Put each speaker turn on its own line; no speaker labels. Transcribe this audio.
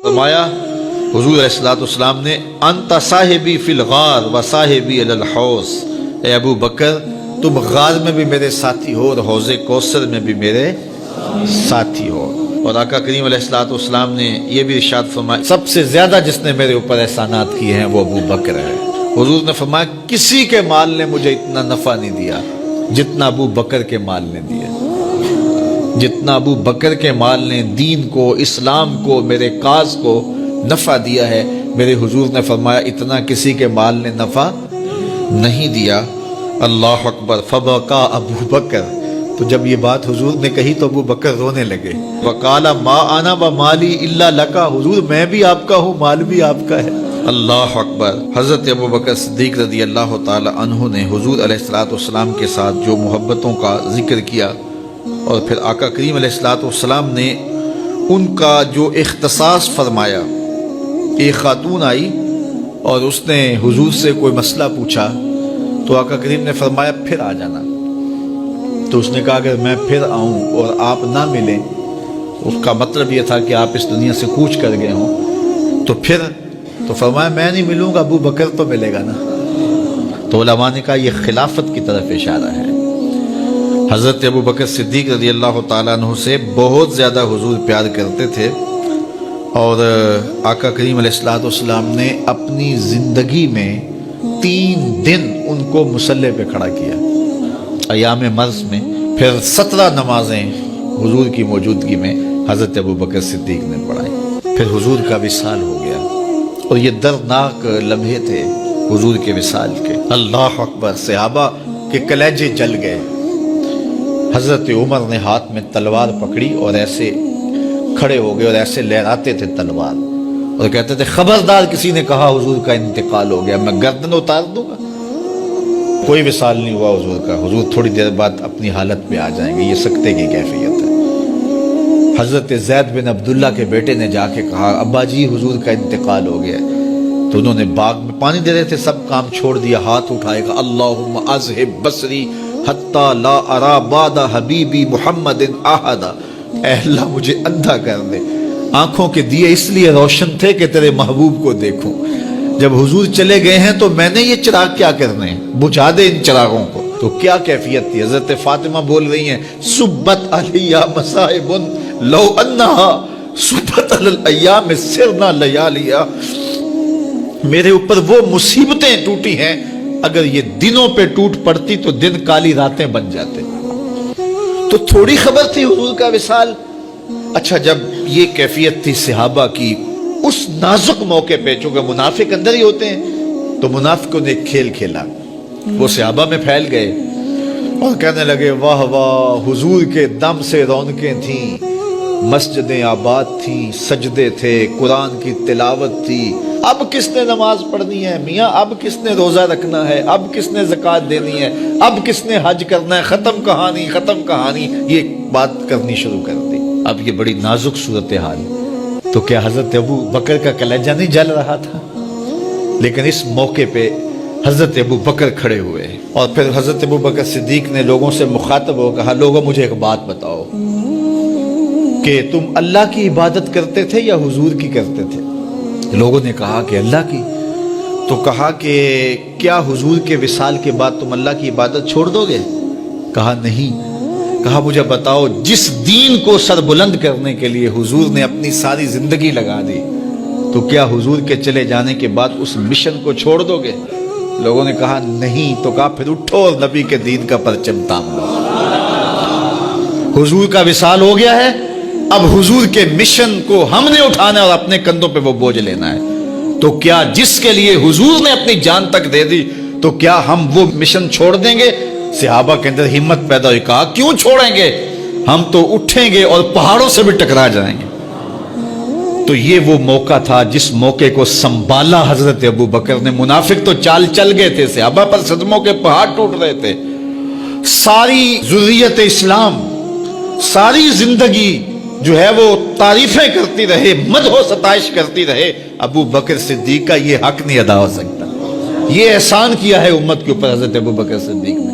فرمایا حضور علیہ السلام نے انت صاحبی فی الغار و صاحبی علی الحوض، اے ابو بکر تم غار میں بھی میرے ساتھی ہو اور حوض کوثر میں بھی میرے ساتھی ہو۔ اور آقا کریم علیہ السلام نے یہ بھی ارشاد فرمایا سب سے زیادہ جس نے میرے اوپر احسانات کیے ہیں وہ ابو بکر ہے۔ حضور نے فرمایا کسی کے مال نے مجھے اتنا نفع نہیں دیا جتنا ابو بکر کے مال نے دیا، جتنا ابو بکر کے مال نے دین کو، اسلام کو، میرے کاز کو نفع دیا ہے، میرے حضور نے فرمایا اتنا کسی کے مال نے نفع نہیں دیا۔ اللہ اکبر۔ فبکا ابو بکر، تو جب یہ بات حضور نے کہی تو ابو بکر رونے لگے۔ وقال ما انا ومالی الا لکا، حضور میں بھی آپ کا ہوں، مال بھی آپ کا ہے۔ اللہ اکبر۔ حضرت ابو بکر صدیق رضی اللہ تعالی عنہ نے حضور علیہ السلام کے ساتھ جو محبتوں کا ذکر کیا، اور پھر آقا کریم علیہ السلام نے ان کا جو اختصاص فرمایا۔ ایک خاتون آئی اور اس نے حضور سے کوئی مسئلہ پوچھا تو آقا کریم نے فرمایا پھر آ جانا۔ تو اس نے کہا اگر میں پھر آؤں اور آپ نہ ملیں، اس کا مطلب یہ تھا کہ آپ اس دنیا سے کوچ کر گئے ہوں، تو فرمایا میں نہیں ملوں گا، ابو بکر تو ملے گا نا۔ تو علماء نے کہا یہ خلافت کی طرف اشارہ ہے۔ حضرت ابو بکر صدیق رضی اللہ تعالیٰ عنہ سے بہت زیادہ حضور پیار کرتے تھے، اور آقا کریم علیہ السلام نے اپنی زندگی میں 3 دن ان کو مصلی پہ کھڑا کیا ایام مرض میں، پھر 17 نمازیں حضور کی موجودگی میں حضرت ابو بکر صدیق نے پڑھائی، پھر حضور کا وصال ہو گیا، اور یہ دردناک لمحے تھے حضور کے وصال کے۔ اللہ اکبر۔ صحابہ کے کلیجے جل گئے۔ حضرت عمر نے ہاتھ میں تلوار پکڑی اور ایسے کھڑے ہو گئے اور ایسے لہراتے تھے تلوار، اور کہتے تھے خبردار کسی نے کہا حضور کا انتقال ہو گیا میں گردن اتار دوں گا۔ کوئی وصال نہیں ہوا حضور کا، حضور تھوڑی دیر بعد اپنی حالت میں آ جائیں گے، یہ سکتے کی کیفیت ہے۔ حضرت زید بن عبداللہ کے بیٹے نے جا کے کہا ابا جی حضور کا انتقال ہو گیا، تو انہوں نے باغ میں پانی دے رہے تھے، سب کام چھوڑ دیا، ہاتھ اٹھائے گا اللہم اذہب بصری حتی لا ارا بعد حبیبی محمد احدا، اے اللہ مجھے اندھا کر دے، آنکھوں کے دیے اس لیے روشن تھے کہ تیرے محبوب کو دیکھوں، جب حضور چلے گئے ہیں تو میں نے یہ چراغ کیا کرنے ہیں، بجھا دے ان چراغوں کو۔ تو کیا کیفیت تھی، حضرت فاطمہ بول رہی ہیں سبت علیہ مصائب لو انہا سبت علی الایام سرنا لیالیا، میرے اوپر وہ مصیبتیں ٹوٹی ہیں اگر یہ دنوں پہ ٹوٹ پڑتی تو دن کالی راتیں بن جاتے۔ تو تھوڑی خبر تھی حضور کا وصال۔ اچھا جب یہ کیفیت تھی صحابہ کی اس نازک موقع پہ، چونکہ منافق اندر ہی ہوتے ہیں، تو منافقوں نے ایک کھیل کھیلا، وہ صحابہ میں پھیل گئے اور کہنے لگے واہ واہ حضور کے دم سے رونقیں تھیں، مسجدیں آباد تھیں، سجدے تھے، قرآن کی تلاوت تھی، اب کس نے نماز پڑھنی ہے میاں، اب کس نے روزہ رکھنا ہے، اب کس نے زکوٰۃ دینی ہے، اب کس نے حج کرنا ہے، ختم کہانی ختم کہانی، یہ بات کرنی شروع کر دی۔ اب یہ بڑی نازک صورتحال، تو کیا حضرت ابو بکر کا کلیجہ نہیں جل رہا تھا؟ لیکن اس موقع پہ حضرت ابو بکر کھڑے ہوئے، اور پھر حضرت ابو بکر صدیق نے لوگوں سے مخاطب ہو کہا لوگوں مجھے ایک بات بتاؤ کہ تم اللہ کی عبادت کرتے تھے یا حضور کی کرتے تھے؟ لوگوں نے کہا کہ اللہ کی۔ تو کہا کہ کیا حضور کے وصال کے بعد تم اللہ کی عبادت چھوڑ دو گے؟ کہا نہیں۔ کہا مجھے بتاؤ جس دین کو سر بلند کرنے کے لیے حضور نے اپنی ساری زندگی لگا دی، تو کیا حضور کے چلے جانے کے بعد اس مشن کو چھوڑ دو گے؟ لوگوں نے کہا نہیں۔ تو کہا پھر اٹھو اور نبی کے دین کا پرچم تام لو۔ حضور کا وصال ہو گیا ہے، اب حضور کے مشن کو ہم نے اٹھانا ہے اور اپنے کندھوں پہ وہ بوجھ لینا ہے۔ تو کیا جس کے لیے حضور نے اپنی جان تک دے دی، تو کیا ہم وہ مشن چھوڑ دیں گے؟ صحابہ کے اندر ہمت پیدا ہوئی، کہا کیوں چھوڑیں گے، ہم تو اٹھیں گے اور پہاڑوں سے بھی ٹکرا جائیں گے۔ تو یہ وہ موقع تھا جس موقع کو سنبھالا حضرت ابو بکر نے۔ منافق تو چال چل گئے تھے، صحابہ پر صدموں کے پہاڑ ٹوٹ رہے تھے، ساری ذریت اسلام ساری زندگی جو ہے وہ تعریفیں کرتی رہے، مدح و ستائش کرتی رہے، ابو بکر صدیق کا یہ حق نہیں ادا ہو سکتا۔ یہ احسان کیا ہے امت کے اوپر حضرت ابو بکر صدیق نے۔